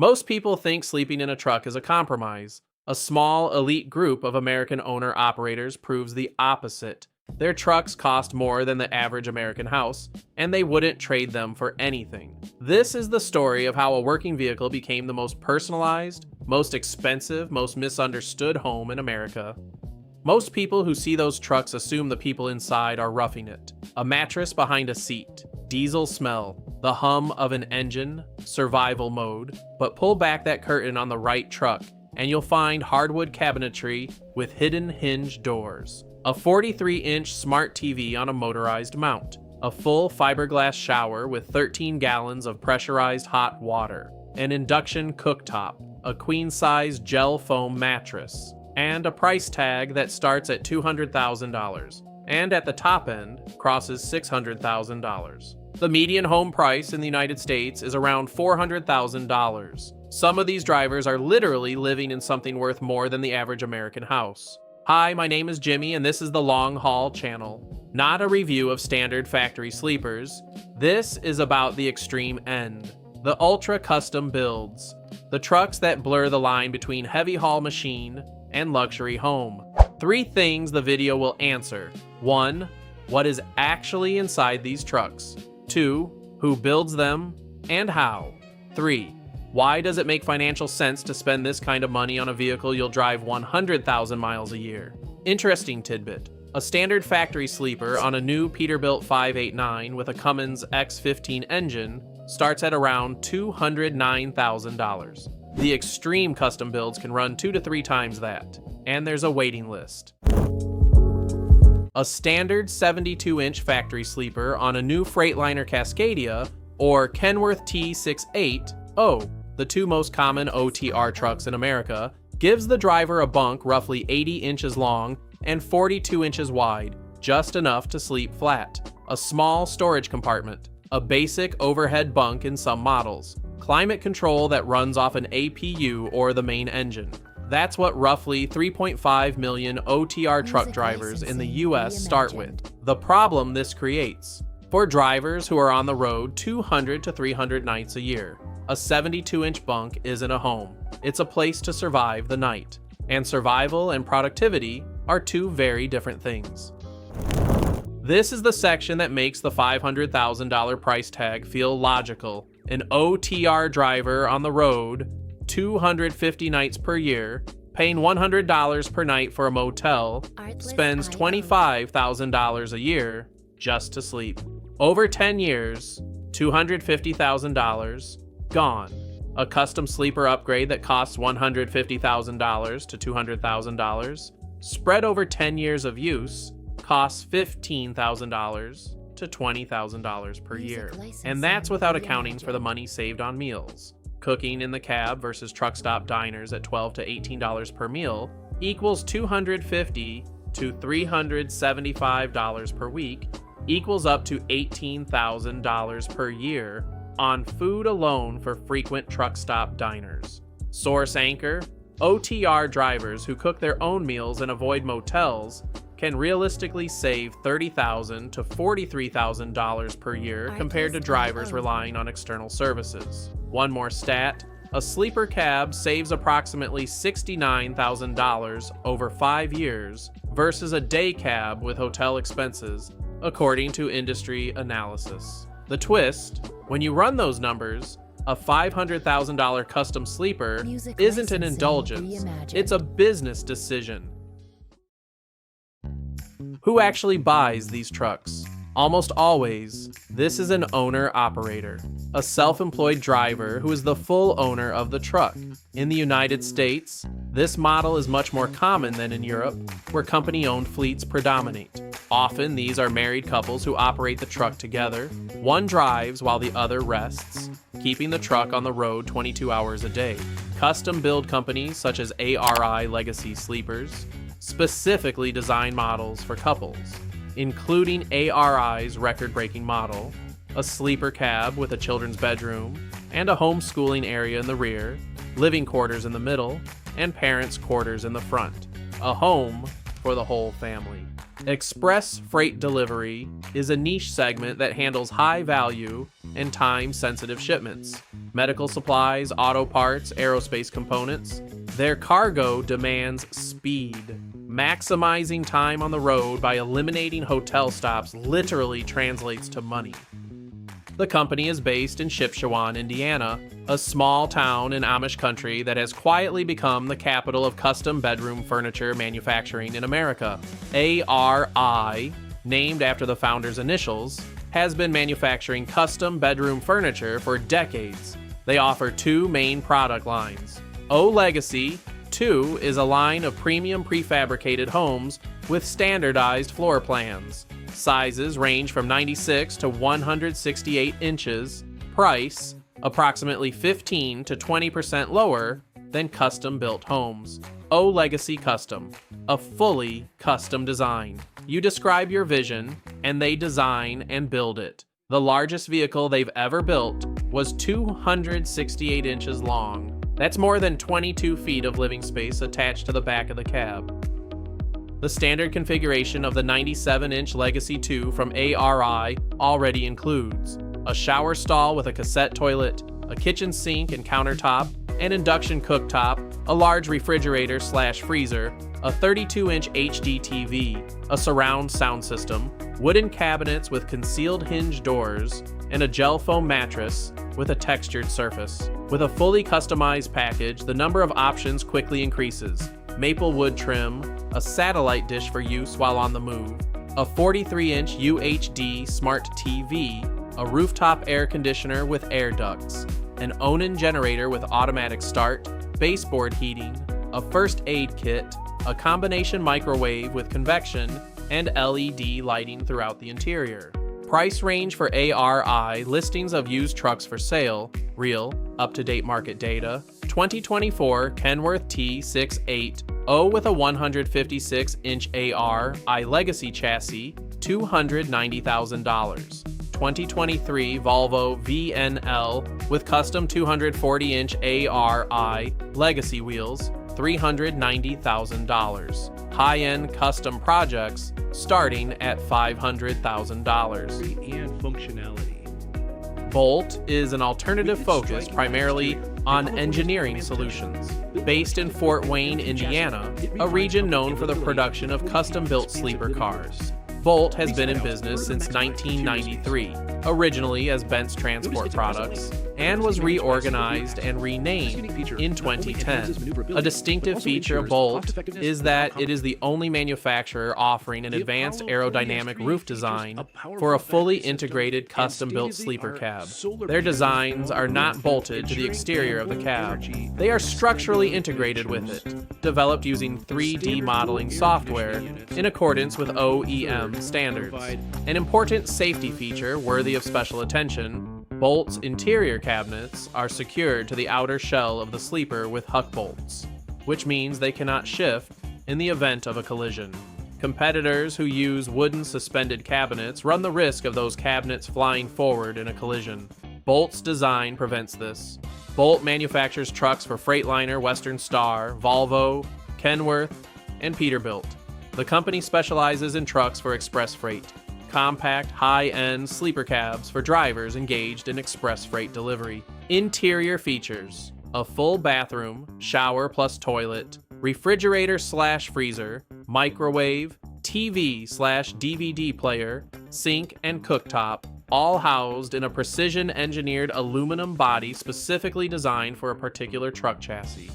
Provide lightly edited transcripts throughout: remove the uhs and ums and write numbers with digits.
Most people think sleeping in a truck is a compromise. A small, elite group of American owner-operators proves the opposite. Their trucks cost more than the average American house, and they wouldn't trade them for anything. This is the story of how a working vehicle became the most personalized, most expensive, most misunderstood home in America. Most people who see those trucks assume the people inside are roughing it. A mattress behind a seat, diesel smell, the hum of an engine, survival mode. But pull back that curtain on the right truck, and you'll find hardwood cabinetry with hidden hinge doors. A 43-inch smart TV on a motorized mount. A full fiberglass shower with 13 gallons of pressurized hot water. An induction cooktop. A queen-size gel foam mattress. And a price tag that starts at $200,000, and at the top end crosses $600,000. The median home price in the United States is around $400,000. Some of these drivers are literally living in something worth more than the average American house. Hi, my name is Jimmy, and this is the Long Haul Channel. Not a review of standard factory sleepers. This is about the extreme end. The ultra custom builds. The trucks that blur the line between heavy haul machine and luxury home. 3 things the video will answer. 1. What is actually inside these trucks? 2. Who builds them and how? 3. Why does it make financial sense to spend this kind of money on a vehicle you'll drive 100,000 miles a year? Interesting tidbit. A standard factory sleeper on a new Peterbilt 589 with a Cummins X15 engine starts at around $209,000. The extreme custom builds can run 2 to 3 times that, and there's a waiting list. A standard 72-inch factory sleeper on a new Freightliner Cascadia or Kenworth T68, the 2 most common OTR trucks in America, gives the driver a bunk roughly 80 inches long and 42 inches wide, just enough to sleep flat. A small storage compartment, a basic overhead bunk in some models, climate control that runs off an APU or the main engine. That's what roughly 3.5 million OTR truck drivers in the US start with. The problem this creates. For drivers who are on the road 200 to 300 nights a year, a 72-inch bunk isn't a home. It's a place to survive the night. And survival and productivity are 2 very different things. This is the section that makes the $500,000 price tag feel logical. An OTR driver on the road, 250 nights per year, paying $100 per night for a motel, spends $25,000 a year just to sleep. Over 10 years, $250,000 gone. A custom sleeper upgrade that costs $150,000 to $200,000, spread over 10 years of use, costs $15,000 to $20,000 per year. And that's without accounting for the money saved on meals. Cooking in the cab versus truck stop diners at $12 to $18 per meal equals $250 to $375 per week, equals up to $18,000 per year on food alone for frequent truck stop diners. Source anchor: OTR drivers who cook their own meals and avoid motels can realistically save $30,000 to $43,000 per year compared to drivers relying on external services. One more stat: a sleeper cab saves approximately $69,000 over 5 years versus a day cab with hotel expenses, according to industry analysis. The twist: when you run those numbers, a $500,000 custom sleeper isn't an indulgence, it's a business decision. Who actually buys these trucks? Almost always, this is an owner-operator, a self-employed driver who is the full owner of the truck. In the United States, this model is much more common than in Europe, where company-owned fleets predominate. Often, these are married couples who operate the truck together. One drives while the other rests, keeping the truck on the road 22 hours a day. Custom-build companies such as ARI Legacy Sleepers specifically design models for couples, including ARI's record-breaking model, a sleeper cab with a children's bedroom, and a homeschooling area in the rear, living quarters in the middle, and parents' quarters in the front. A home for the whole family. Express freight delivery is a niche segment that handles high-value and time-sensitive shipments. Medical supplies, auto parts, aerospace components. Their cargo demands speed. Maximizing time on the road by eliminating hotel stops literally translates to money. The company is based in Shipshewan, Indiana, a small town in Amish country that has quietly become the capital of custom bedroom furniture manufacturing in America. ARI, named after the founder's initials, has been manufacturing custom bedroom furniture for decades. They offer two main product lines. O Legacy 2 is a line of premium prefabricated homes with standardized floor plans. Sizes range from 96 to 168 inches. Price, approximately 15 to 20% lower than custom-built homes. O Legacy Custom, a fully custom design. You describe your vision, and they design and build it. The largest vehicle they've ever built was 268 inches long. That's more than 22 feet of living space attached to the back of the cab. The standard configuration of the 97-inch Legacy 2 from ARI already includes a shower stall with a cassette toilet, a kitchen sink and countertop, an induction cooktop, a large refrigerator/freezer, a 32-inch HD TV, a surround sound system, wooden cabinets with concealed hinge doors, and a gel foam mattress with a textured surface. With a fully customized package, the number of options quickly increases. Maple wood trim, a satellite dish for use while on the move, a 43-inch UHD smart TV, a rooftop air conditioner with air ducts, an Onan generator with automatic start, baseboard heating, a first aid kit, a combination microwave with convection, and LED lighting throughout the interior. Price range for ARI, listings of used trucks for sale, real, up-to-date market data, 2024 Kenworth T68O with a 156-inch ARI Legacy chassis, $290,000. 2023 Volvo VNL with custom 240-inch ARI Legacy wheels, $390,000. High-end custom projects starting at $500,000. And functionality. Bolt is an alternative focus primarily on engineering solutions. Based in Fort Wayne, Indiana, a region known for the production of custom-built sleeper cars. Bolt has been in business since 1993, originally as Bent's Transport Products, and was reorganized and renamed in 2010. A distinctive feature of Bolt is that it is the only manufacturer offering an advanced aerodynamic roof design for a fully integrated custom-built sleeper cab. Their designs are not bolted to the exterior of the cab. They are structurally integrated with it, developed using 3D modeling software in accordance with OEM standards. An important safety feature worthy of special attention, Bolt's interior cabinets are secured to the outer shell of the sleeper with huck bolts, which means they cannot shift in the event of a collision. Competitors who use wooden suspended cabinets run the risk of those cabinets flying forward in a collision. Bolt's design prevents this. Bolt manufactures trucks for Freightliner, Western Star, Volvo, Kenworth, and Peterbilt. The company specializes in trucks for express freight, compact, high-end sleeper cabs for drivers engaged in express freight delivery. Interior features: a full bathroom, shower plus toilet, refrigerator/freezer, microwave, TV/DVD player, sink, and cooktop, all housed in a precision-engineered aluminum body specifically designed for a particular truck chassis.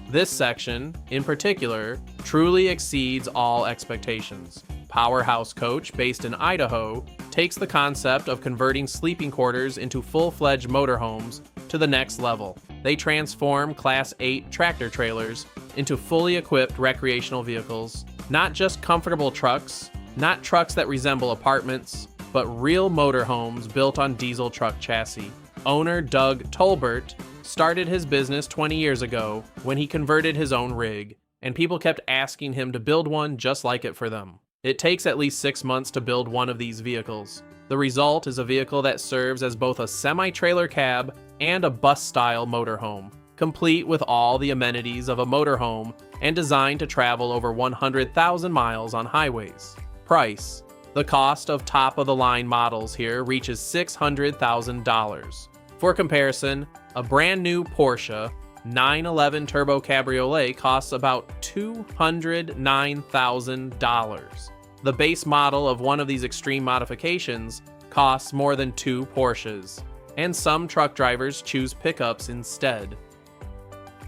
This section, in particular, truly exceeds all expectations. Powerhouse Coach, based in Idaho, takes the concept of converting sleeping quarters into full-fledged motorhomes to the next level. They transform Class 8 tractor trailers into fully equipped recreational vehicles, not just comfortable trucks, not trucks that resemble apartments, but real motorhomes built on diesel truck chassis. Owner Doug Tolbert started his business 20 years ago when he converted his own rig, and people kept asking him to build one just like it for them. It takes at least 6 months to build one of these vehicles. The result is a vehicle that serves as both a semi-trailer cab and a bus-style motorhome. complete with all the amenities of a motorhome and designed to travel over 100,000 miles on highways. Price: the cost of top-of-the-line models here reaches $600,000. For comparison, a brand new Porsche 911 Turbo Cabriolet costs about $209,000. The base model of one of these extreme modifications costs more than 2 Porsches, and some truck drivers choose pickups instead.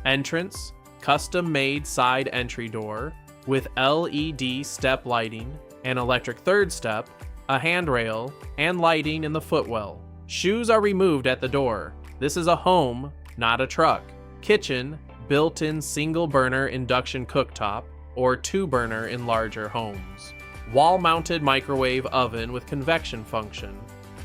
Entrance: custom-made side entry door with LED step lighting, an electric third step, a handrail, and lighting in the footwell. Shoes are removed at the door. This is a home, not a truck. Kitchen: built-in single-burner induction cooktop or 2-burner in larger homes. Wall-mounted microwave oven with convection function.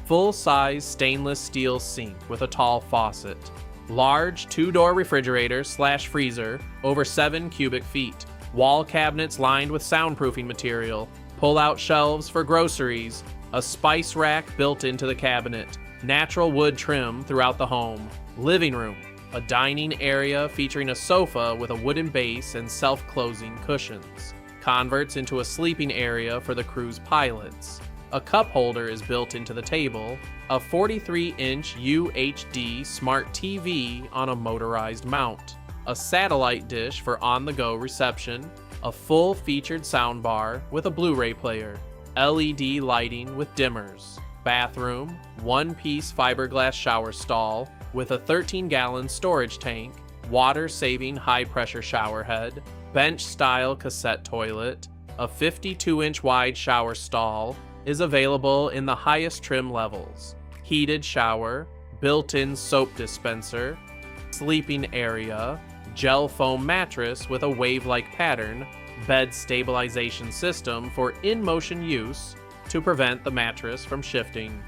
Full-size stainless steel sink with a tall faucet. Large 2-door refrigerator/freezer over 7 cubic feet. Wall cabinets lined with soundproofing material. Pull-out shelves for groceries. A spice rack built into the cabinet. Natural wood trim throughout the home. Living room: a dining area featuring a sofa with a wooden base and self-closing cushions. Converts into a sleeping area for the crew's pilots. A cup holder is built into the table. A 43-inch UHD smart TV on a motorized mount. A satellite dish for on-the-go reception. A full-featured soundbar with a Blu-ray player. LED lighting with dimmers. Bathroom: one-piece fiberglass shower stall with a 13-gallon storage tank, water-saving high-pressure shower head, bench-style cassette toilet. A 52-inch wide shower stall is available in the highest trim levels. Heated shower, built-in soap dispenser, sleeping area, gel foam mattress with a wave-like pattern, bed stabilization system for in-motion use to prevent the mattress from shifting.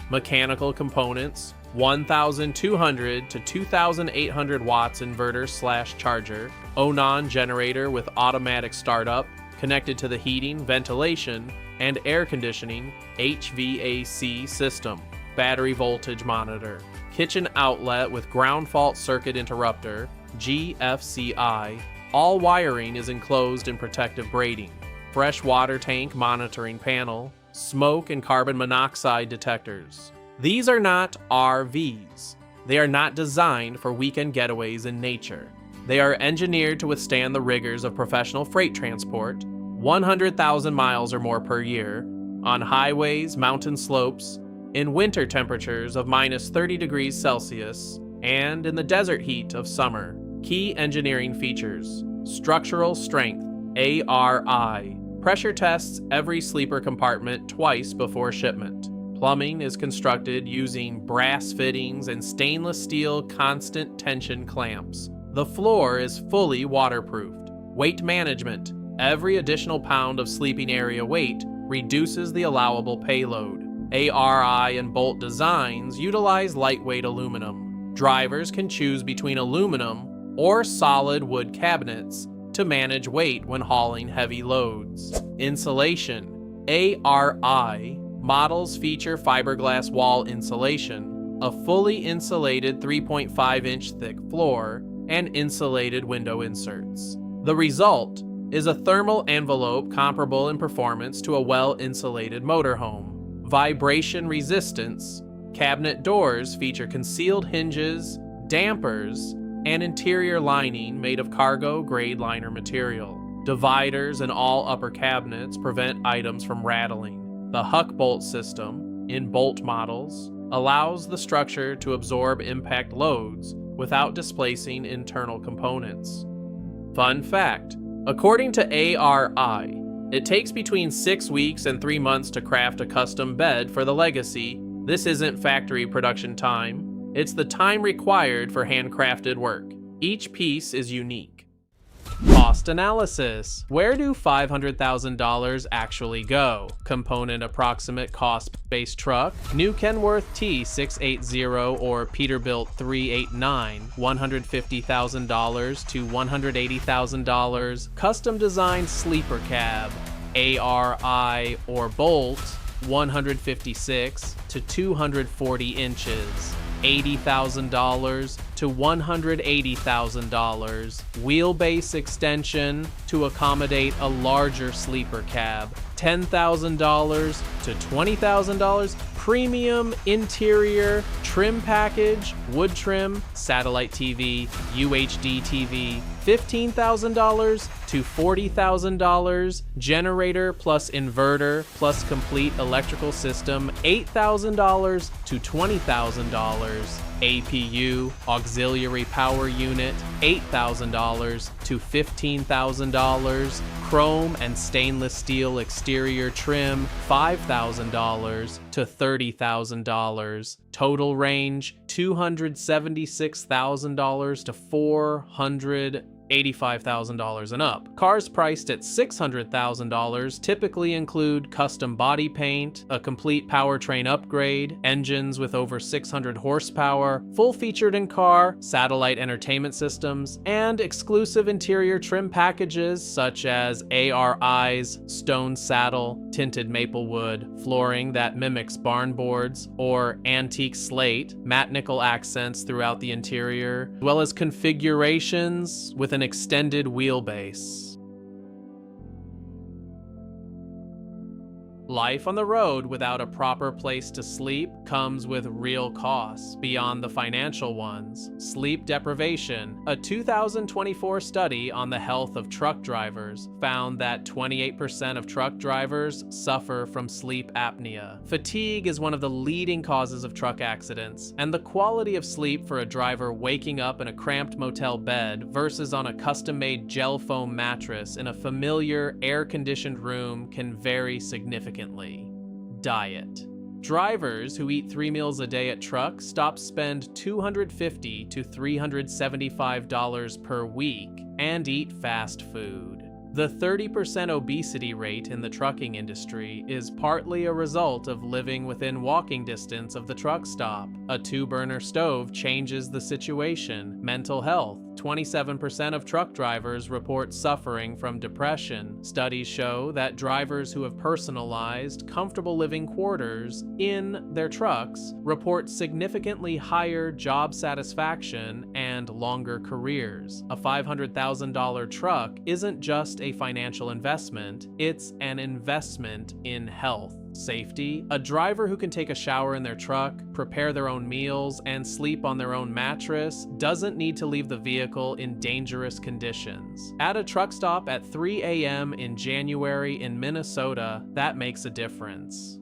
Mechanical components: 1,200 to 2,800 watts inverter/charger, Onan generator with automatic startup, connected to the heating, ventilation, and air conditioning HVAC system. Battery voltage monitor. Kitchen outlet with ground fault circuit interrupter, GFCI. All wiring is enclosed in protective braiding. Fresh water tank monitoring panel. Smoke and carbon monoxide detectors. These are not RVs. They are not designed for weekend getaways in nature. They are engineered to withstand the rigors of professional freight transport, 100,000 miles or more per year, on highways, mountain slopes, in winter temperatures of -30 degrees Celsius, and in the desert heat of summer. Key engineering features: structural strength, ARI. Pressure tests every sleeper compartment twice before shipment. Plumbing is constructed using brass fittings and stainless steel constant tension clamps. The floor is fully waterproofed. Weight management: every additional pound of sleeping area weight reduces the allowable payload. ARI and bolt designs utilize lightweight aluminum. Drivers can choose between aluminum or solid wood cabinets to manage weight when hauling heavy loads. Insulation: ARI models feature fiberglass wall insulation, a fully insulated 3.5-inch thick floor, and insulated window inserts. The result is a thermal envelope comparable in performance to a well-insulated motorhome. Vibration resistance: cabinet doors feature concealed hinges, dampers, and interior lining made of cargo-grade liner material. Dividers in all upper cabinets prevent items from rattling. The Huck bolt system, in bolt models, allows the structure to absorb impact loads without displacing internal components. Fun fact: according to ARI, it takes between 6 weeks and 3 months to craft a custom bed for the Legacy. This isn't factory production time. It's the time required for handcrafted work. Each piece is unique. Cost analysis. Where do $500,000 actually go? Component approximate cost: base truck, new Kenworth T680 or Peterbilt 389, $150,000 to $180,000. Custom designed sleeper cab, ARI or bolt, 156 to 240 inches. $80,000 to $180,000. Wheelbase extension to accommodate a larger sleeper cab, $10,000 to $20,000. Premium interior trim package, wood trim, satellite TV, UHD TV, $15,000 to $40,000. Generator plus inverter plus complete electrical system, $8,000 to $20,000. APU, auxiliary power unit, $8,000 to $15,000. Chrome and stainless steel exterior trim, $5,000 to $30,000. Total range, $276,000 to $485,000 and up. Cars priced at $600,000 typically include custom body paint, a complete powertrain upgrade, engines with over 600 horsepower, full-featured in-car, satellite entertainment systems, and exclusive interior trim packages such as ARI's stone saddle, tinted maple wood, flooring that mimics barn boards, or antique slate, matte nickel accents throughout the interior, as well as configurations with an extended wheelbase. Life on the road without a proper place to sleep comes with real costs beyond the financial ones. Sleep deprivation. A 2024 study on the health of truck drivers found that 28% of truck drivers suffer from sleep apnea. Fatigue is one of the leading causes of truck accidents, and the quality of sleep for a driver waking up in a cramped motel bed versus on a custom-made gel foam mattress in a familiar, air-conditioned room can vary significantly. Diet. Drivers who eat 3 meals a day at trucks spend $250 to $375 per week and eat fast food. The 30% obesity rate in the trucking industry is partly a result of living within walking distance of the truck stop. A 2-burner stove changes the situation. Mental health. 27% of truck drivers report suffering from depression. Studies show that drivers who have personalized, comfortable living quarters in their trucks report significantly higher job satisfaction and longer careers. A $500,000 truck isn't just a financial investment, it's an investment in health. Safety. A driver who can take a shower in their truck, prepare their own meals, and sleep on their own mattress doesn't need to leave the vehicle in dangerous conditions. At a truck stop at 3 a.m. in January in Minnesota, that makes a difference.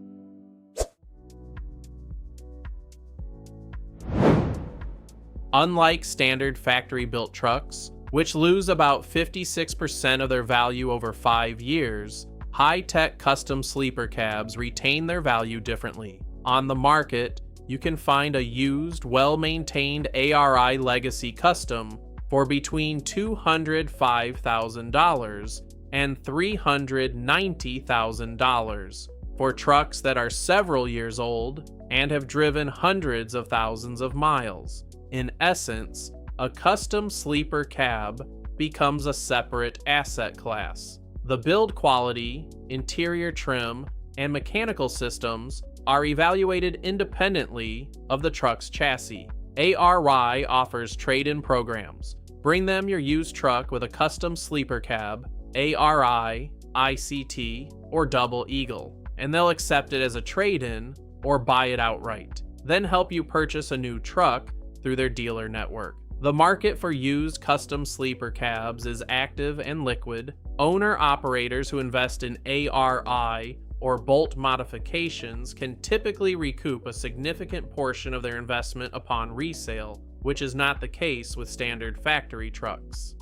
Unlike standard factory-built trucks, which lose about 56% of their value over 5 years, high-tech custom sleeper cabs retain their value differently. On the market, you can find a used, well-maintained ARI Legacy Custom for between $205,000 and $390,000 for trucks that are several years old and have driven hundreds of thousands of miles. In essence, a custom sleeper cab becomes a separate asset class. The build quality, interior trim, and mechanical systems are evaluated independently of the truck's chassis. ARI offers trade-in programs. Bring them your used truck with a custom sleeper cab, ARI, ICT, or Double Eagle, and they'll accept it as a trade-in or buy it outright, then help you purchase a new truck through their dealer network. The market for used custom sleeper cabs is active and liquid. Owner-operators who invest in ARI or bolt modifications can typically recoup a significant portion of their investment upon resale, which is not the case with standard factory trucks.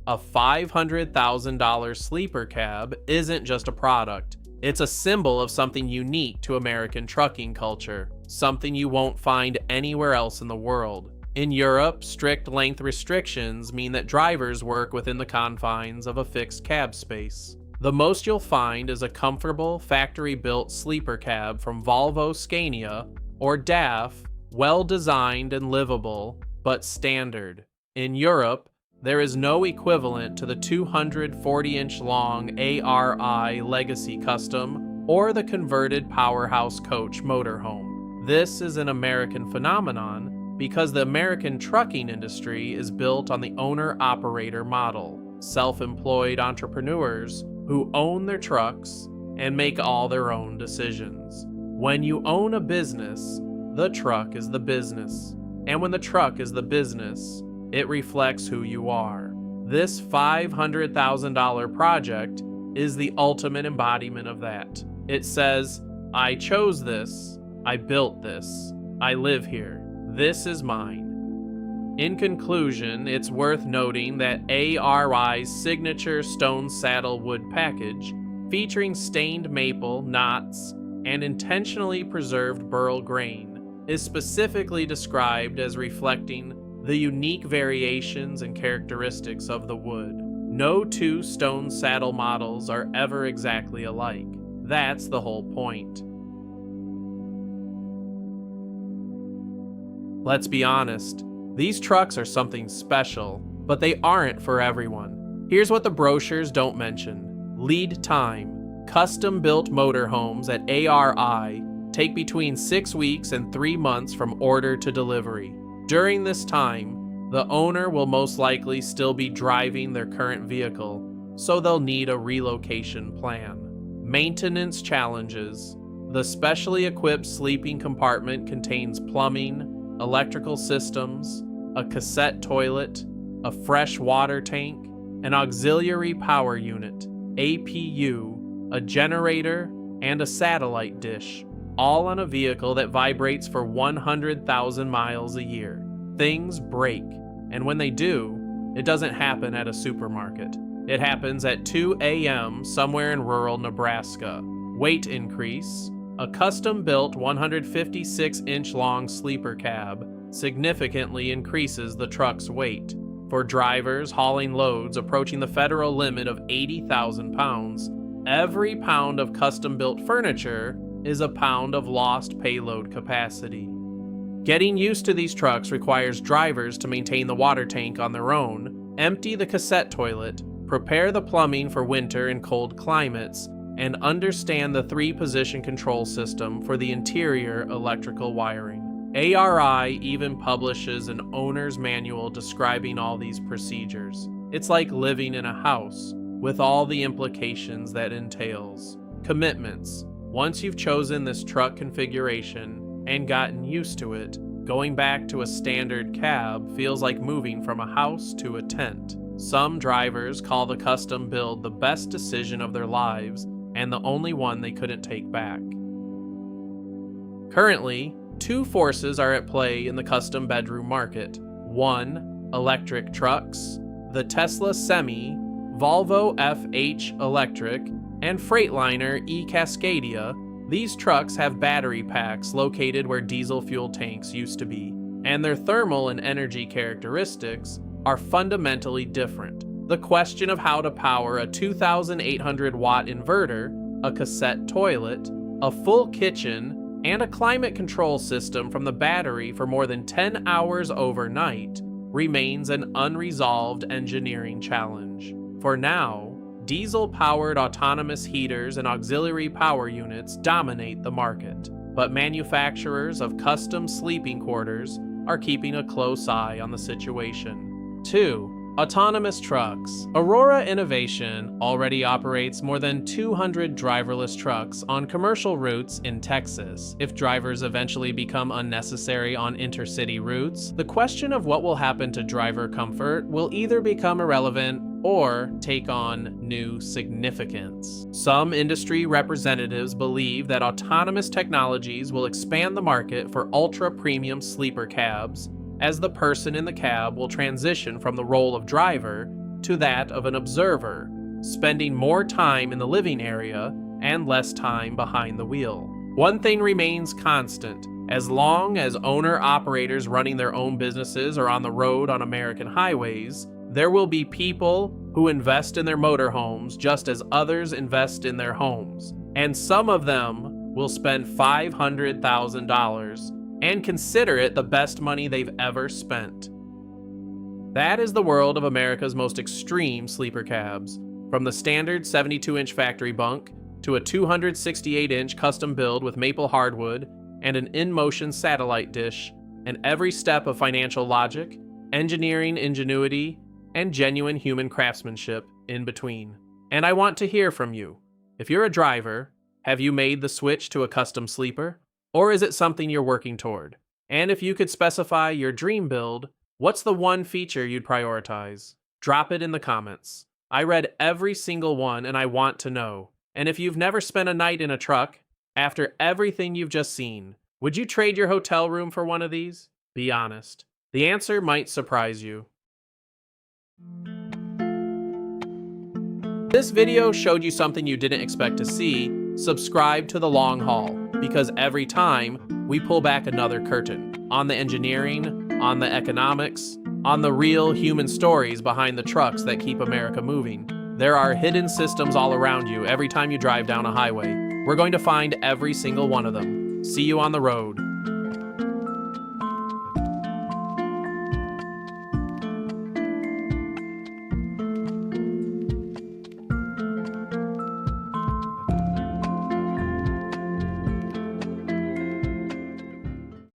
A $500,000 sleeper cab isn't just a product. It's a symbol of something unique to American trucking culture, something you won't find anywhere else in the world. In Europe, strict length restrictions mean that drivers work within the confines of a fixed cab space. The most you'll find is a comfortable, factory-built sleeper cab from Volvo Scania or DAF, well-designed and livable, but standard. In Europe, there is no equivalent to the 240-inch long ARI Legacy Custom or the converted Powerhouse coach motorhome. This is an American phenomenon because the American trucking industry is built on the owner-operator model, self-employed entrepreneurs who own their trucks and make all their own decisions. When you own a business, the truck is the business. And when the truck is the business, it reflects who you are. This $500,000 project is the ultimate embodiment of that. It says, I chose this, I built this, I live here, this is mine. In conclusion, it's worth noting that ARI's signature stone saddle wood package, featuring stained maple, knots, and intentionally preserved burl grain, is specifically described as reflecting the unique variations and characteristics of the wood. No two stone saddle models are ever exactly alike. That's the whole point. Let's be honest, these trucks are something special, but they aren't for everyone. Here's what the brochures don't mention. Lead time. Custom-built motorhomes at ARI take between 6 weeks and 3 months from order to delivery. During this time, the owner will most likely still be driving their current vehicle, so they'll need a relocation plan. Maintenance challenges. The specially equipped sleeping compartment contains plumbing, electrical systems, a cassette toilet, a fresh water tank, an auxiliary power unit, APU, a generator, and a satellite dish, all on a vehicle that vibrates for 100,000 miles a year. Things break, and when they do, it doesn't happen at a supermarket. It happens at 2 a.m. somewhere in rural Nebraska. Weight increase. A custom-built 156-inch long sleeper cab significantly increases the truck's weight. For drivers hauling loads approaching the federal limit of 80,000 pounds, every pound of custom-built furniture is a pound of lost payload capacity. Getting used to these trucks requires drivers to maintain the water tank on their own, empty the cassette toilet, prepare the plumbing for winter and cold climates, and understand the 3-position control system for the interior electrical wiring. ARI even publishes an owner's manual describing all these procedures. It's like living in a house, with all the implications that entails. Commitments. Once you've chosen this truck configuration and gotten used to it, going back to a standard cab feels like moving from a house to a tent. Some drivers call the custom build the best decision of their lives and the only one they couldn't take back. Currently, 2 forces are at play in the custom bedroom market. 1. Electric trucks. The Tesla Semi, Volvo FH Electric, and Freightliner e-Cascadia. These trucks have battery packs located where diesel fuel tanks used to be, and their thermal and energy characteristics are fundamentally different. The question of how to power a 2,800-watt inverter, a cassette toilet, a full kitchen, and a climate control system from the battery for more than 10 hours overnight remains an unresolved engineering challenge. For now, diesel-powered autonomous heaters and auxiliary power units dominate the market, but manufacturers of custom sleeping quarters are keeping a close eye on the situation. 2. Autonomous trucks. Aurora Innovation already operates more than 200 driverless trucks on commercial routes in Texas. If drivers eventually become unnecessary on intercity routes, the question of what will happen to driver comfort will either become irrelevant or take on new significance. Some industry representatives believe that autonomous technologies will expand the market for ultra-premium sleeper cabs, as the person in the cab will transition from the role of driver to that of an observer, spending more time in the living area and less time behind the wheel. One thing remains constant: as long as owner-operators running their own businesses are on the road on American highways, there will be people who invest in their motorhomes just as others invest in their homes, and some of them will spend $500,000 and consider it the best money they've ever spent. That is the world of America's most extreme sleeper cabs, from the standard 72-inch factory bunk to a 268-inch custom build with maple hardwood and an in-motion satellite dish, and every step of financial logic, engineering ingenuity, and genuine human craftsmanship in between. And I want to hear from you. If you're a driver, have you made the switch to a custom sleeper? Or is it something you're working toward? And if you could specify your dream build, what's the one feature you'd prioritize? Drop it in the comments. I read every single one and I want to know. And if you've never spent a night in a truck, after everything you've just seen, would you trade your hotel room for one of these? Be honest. The answer might surprise you. This video showed you something you didn't expect to see. Subscribe to the long haul, because every time we pull back another curtain on the engineering, on the economics, on the real human stories behind the trucks that keep America moving. There are hidden systems all around you every time you drive down a highway. We're going to find every single one of them. See you on the road.